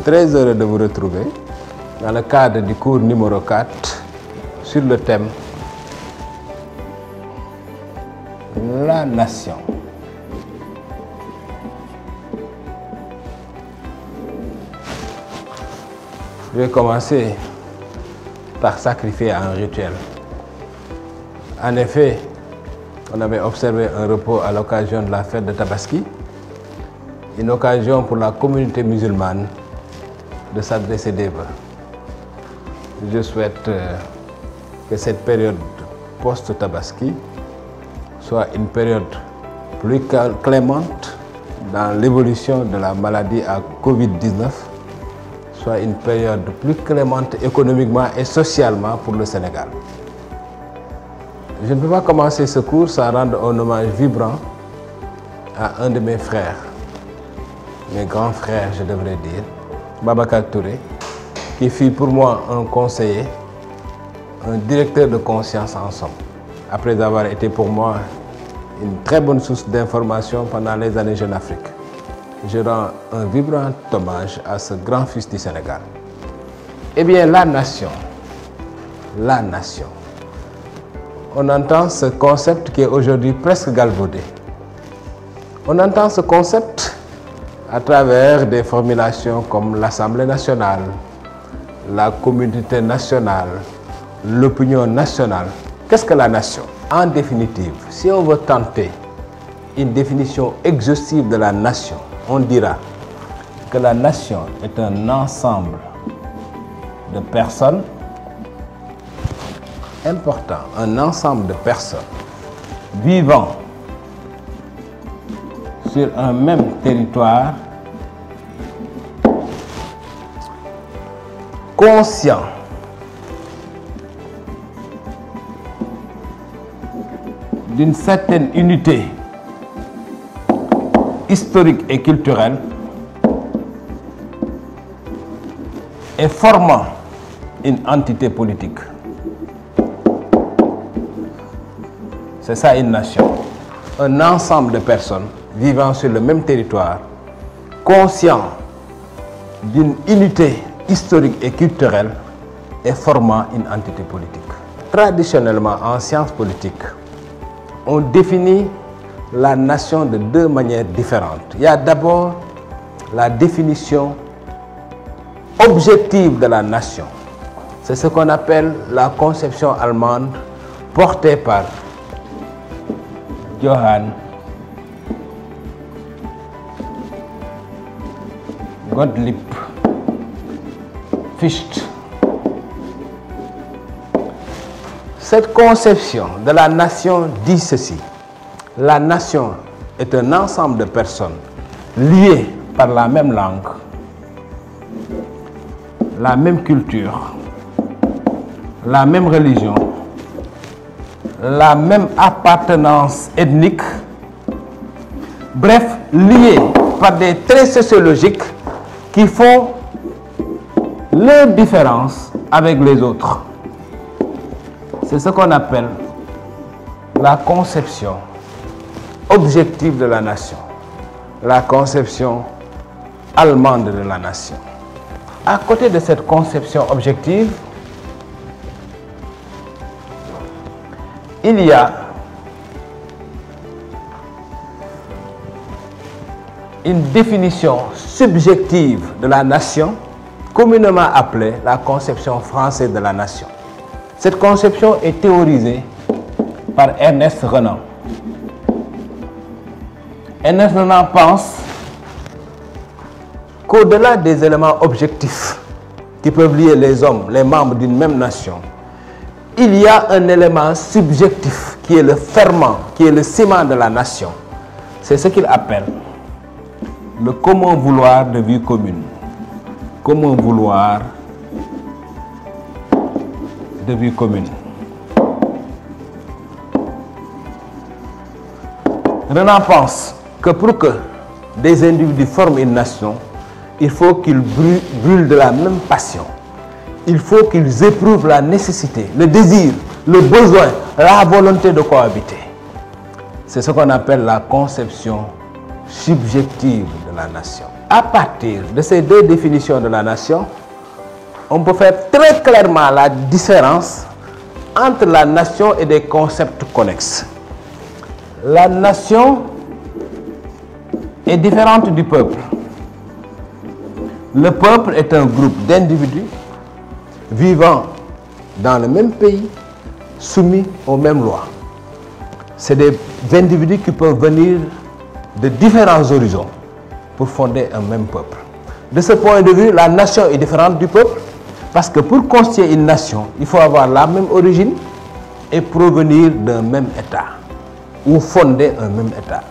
très heureux de vous retrouver dans le cadre du cours numéro 4 sur le thème la nation. Je vais commencer par sacrifier un rituel. En effet, on avait observé un repos à l'occasion de la fête de Tabaski, une occasion pour la communauté musulmane de s'adresser des vœux. Je souhaite que cette période post-Tabaski soit une période plus clémente dans l'évolution de la maladie à Covid-19, soit une période plus clémente économiquement et socialement pour le Sénégal. Je ne peux pas commencer ce cours sans rendre un hommage vibrant à un de mes frères, mes grands frères je devrais dire, Babacar Touré, qui fut pour moi un conseiller, un directeur de conscience en somme, après avoir été pour moi une très bonne source d'information pendant les années Jeune Afrique. Je rends un vibrant hommage à ce grand fils du Sénégal. Eh bien, la nation. On entend ce concept qui est aujourd'hui presque galvaudé. On entend ce concept à travers des formulations comme l'Assemblée nationale, la communauté nationale, l'opinion nationale. Qu'est-ce que la nation? En définitive, si on veut tenter une définition exhaustive de la nation, on dira que la nation est un ensemble de personnes important, un ensemble de personnes vivant sur un même territoire, conscient d'une certaine unité historique et culturelle et formant une entité politique. C'est ça une nation. Un ensemble de personnes vivant sur le même territoire, conscient d'une unité historique et culturelle et formant une entité politique. Traditionnellement, en sciences politiques, on définit la nation de deux manières différentes. Il y a d'abord la définition objective de la nation. C'est ce qu'on appelle la conception allemande portée par Johann Gottlieb Fichte. Cette conception de la nation dit ceci: la nation est un ensemble de personnes liées par la même langue, la même culture, la même religion, la même appartenance ethnique, bref, liées par des traits sociologiques qui font leur différence avec les autres. C'est ce qu'on appelle la conception objective de la nation, la conception allemande de la nation. À côté de cette conception objective, il y a une définition subjective de la nation, communément appelée la conception française de la nation. Cette conception est théorisée par Ernest Renan. Ernest Renan pense qu'au-delà des éléments objectifs qui peuvent lier les hommes, les membres d'une même nation, il y a un élément subjectif qui est le ferment, qui est le ciment de la nation. C'est ce qu'il appelle le commun vouloir de vie commune. Commun vouloir de vie commune. Renan pense que pour que des individus forment une nation, il faut qu'ils brûlent de la même passion. Il faut qu'ils éprouvent la nécessité, le désir, le besoin, la volonté de cohabiter. C'est ce qu'on appelle la conception subjective de la nation. à partir de ces deux définitions de la nation, on peut faire très clairement la différence entre la nation et des concepts connexes. La nation est différente du peuple. Le peuple est un groupe d'individus vivant dans le même pays, soumis aux mêmes lois. C'est des individus qui peuvent venir de différents horizons pour fonder un même peuple. De ce point de vue, la nation est différente du peuple parce que pour constituer une nation, il faut avoir la même origine et provenir d'un même État ou fonder un même État.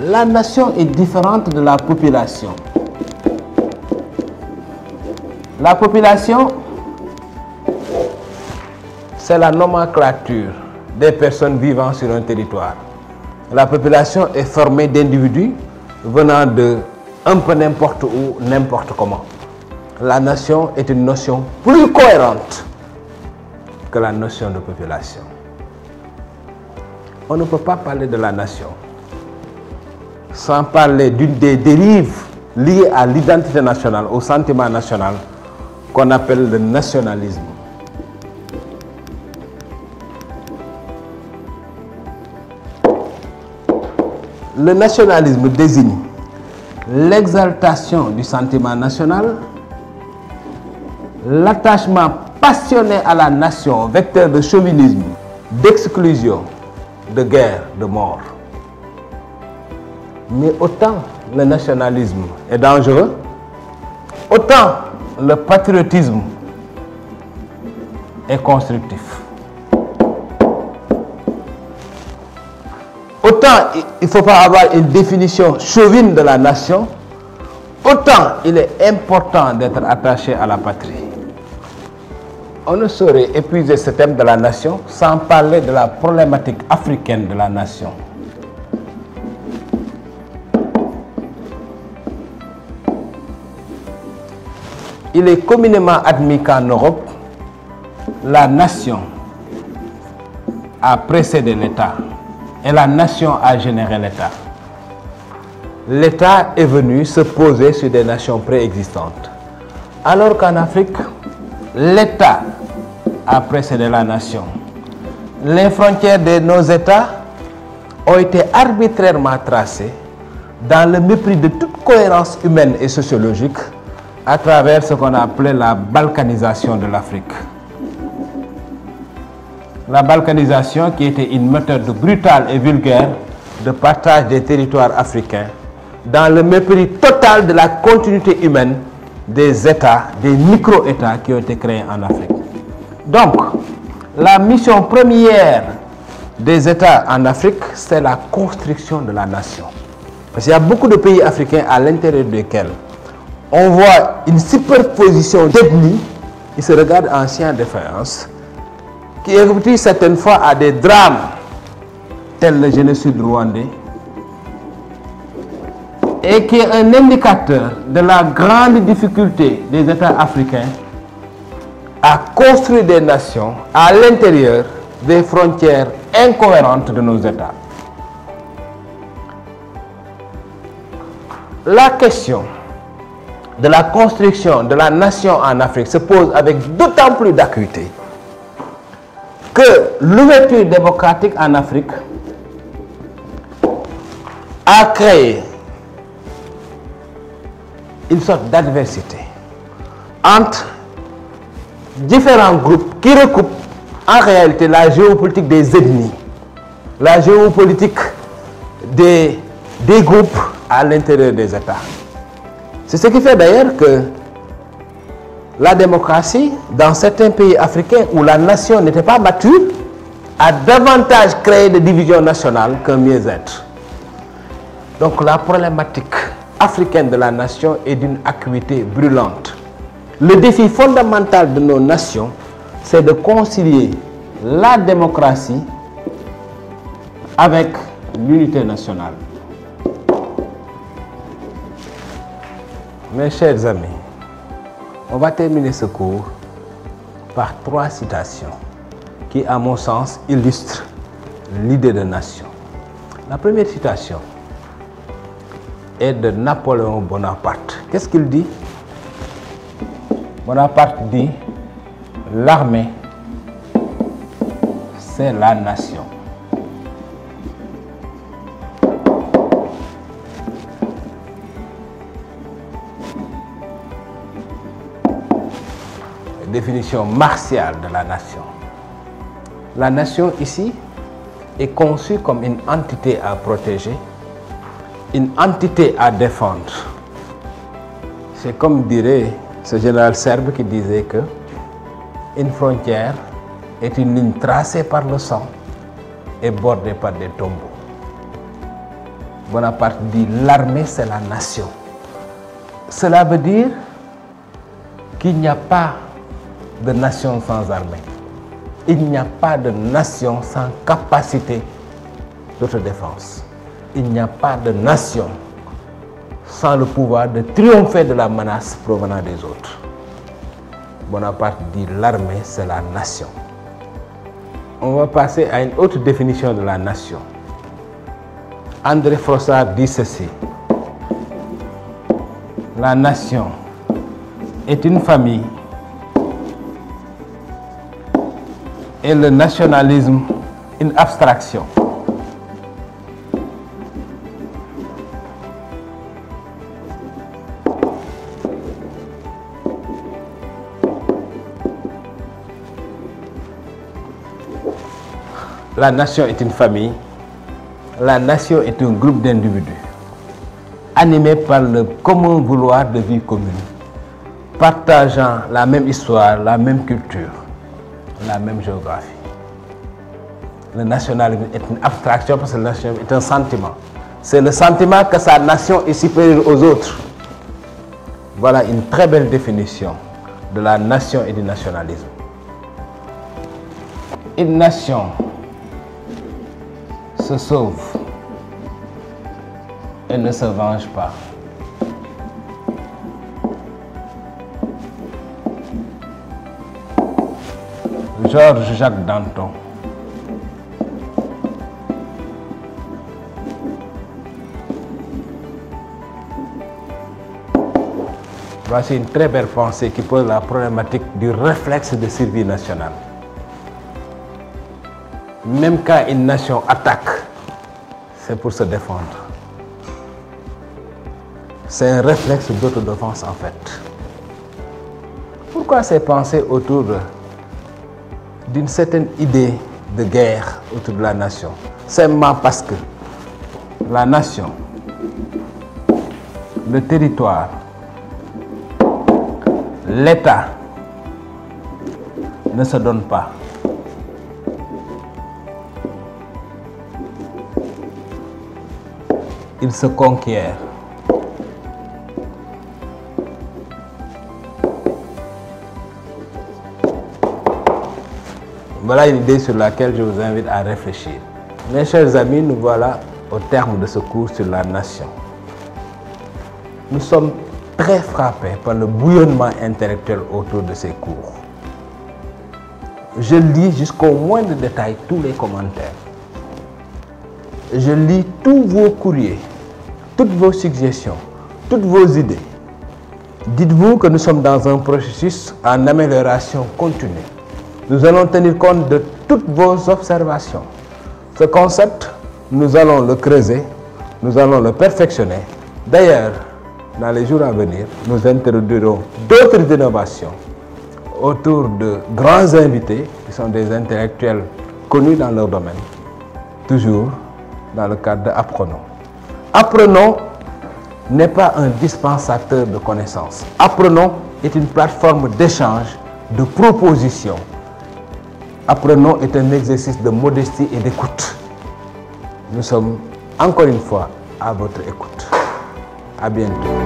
La nation est différente de la population. La population, c'est la nomenclature des personnes vivant sur un territoire. La population est formée d'individus venant de un peu n'importe où, n'importe comment. La nation est une notion plus cohérente que la notion de population. On ne peut pas parler de la nation sans parler d'une des dérives liées à l'identité nationale, au sentiment national, qu'on appelle le nationalisme. Le nationalisme désigne l'exaltation du sentiment national, l'attachement passionné à la nation, vecteur de chauvinisme, d'exclusion, de guerre, de mort. Mais autant le nationalisme est dangereux, autant le patriotisme est constructif. Autant il ne faut pas avoir une définition chauvine de la nation, autant il est important d'être attaché à la patrie. On ne saurait épuiser ce thème de la nation sans parler de la problématique africaine de la nation. Il est communément admis qu'en Europe, la nation a précédé l'État et la nation a généré l'État. L'État est venu se poser sur des nations préexistantes. Alors qu'en Afrique, l'État a précédé la nation. Les frontières de nos États ont été arbitrairement tracées dans le mépris de toute cohérence humaine et sociologique à travers ce qu'on a appelé la balkanisation de l'Afrique. La balkanisation qui était une méthode brutale et vulgaire de partage des territoires africains dans le mépris total de la continuité humaine des États, des micro-États qui ont été créés en Afrique. Donc, la mission première des États en Afrique, c'est la construction de la nation. Parce qu'il y a beaucoup de pays africains à l'intérieur desquels on voit une superposition d'ethnies qui se regardent en chien de faïence, qui aboutit certaines fois à des drames tels le génocide rwandais, et qui est un indicateur de la grande difficulté des États africains à construire des nations à l'intérieur des frontières incohérentes de nos États. La question de la construction de la nation en Afrique se pose avec d'autant plus d'acuité que l'ouverture démocratique en Afrique a créé une sorte d'adversité entre différents groupes qui recoupent en réalité la géopolitique des ethnies, la géopolitique des groupes à l'intérieur des États. C'est ce qui fait d'ailleurs que la démocratie, dans certains pays africains où la nation n'était pas mature, a davantage créé de divisions nationales qu'un mieux-être. Donc la problématique africaine de la nation est d'une acuité brûlante. Le défi fondamental de nos nations, c'est de concilier la démocratie avec l'unité nationale. Mes chers amis, on va terminer ce cours par 3 citations qui, à mon sens, illustrent l'idée de nation. La première citation et de Napoléon Bonaparte. Qu'est-ce qu'il dit? Bonaparte dit: l'armée, c'est la nation. Définition martiale de la nation. La nation ici est conçue comme une entité à protéger, une entité à défendre. C'est comme dirait ce général serbe qui disait que une frontière est une ligne tracée par le sang et bordée par des tombeaux. Bonaparte dit: l'armée, c'est la nation. Cela veut dire qu'il n'y a pas de nation sans armée. Il n'y a pas de nation sans capacité d'autodéfense. Il n'y a pas de nation sans le pouvoir de triompher de la menace provenant des autres. Bonaparte dit: l'armée, c'est la nation. On va passer à une autre définition de la nation. André Frossard dit ceci: la nation est une famille et le nationalisme une abstraction. La nation est une famille, la nation est un groupe d'individus animés par le commun vouloir de vie commune, partageant la même histoire, la même culture, la même géographie. Le nationalisme est une abstraction parce que le nationalisme est un sentiment. C'est le sentiment que sa nation est supérieure aux autres. Voilà une très belle définition de la nation et du nationalisme. Une nation se sauve et ne se venge pas. Georges Jacques Danton. Voici une très belle pensée qui pose la problématique du réflexe de survie nationale. Même quand une nation attaque, c'est pour se défendre. C'est un réflexe d'autodéfense en fait. Pourquoi ces pensées autour d'une certaine idée de guerre autour de la nation? Simplement parce que la nation, le territoire, l'État ne se donne pas. Il se conquiert. Voilà une idée sur laquelle je vous invite à réfléchir. Mes chers amis, nous voilà au terme de ce cours sur la nation. Nous sommes très frappés par le bouillonnement intellectuel autour de ces cours. Je lis jusqu'au moindre détail tous les commentaires. Je lis tous vos courriers, toutes vos suggestions, toutes vos idées. Dites-vous que nous sommes dans un processus en amélioration continue. Nous allons tenir compte de toutes vos observations. Ce concept, nous allons le creuser, nous allons le perfectionner. D'ailleurs, dans les jours à venir, nous introduirons d'autres innovations autour de grands invités qui sont des intellectuels connus dans leur domaine, toujours dans le cadre de Apprenons. Apprenons n'est pas un dispensateur de connaissances. Apprenons est une plateforme d'échange, de propositions. Apprenons est un exercice de modestie et d'écoute. Nous sommes encore une fois à votre écoute. À bientôt.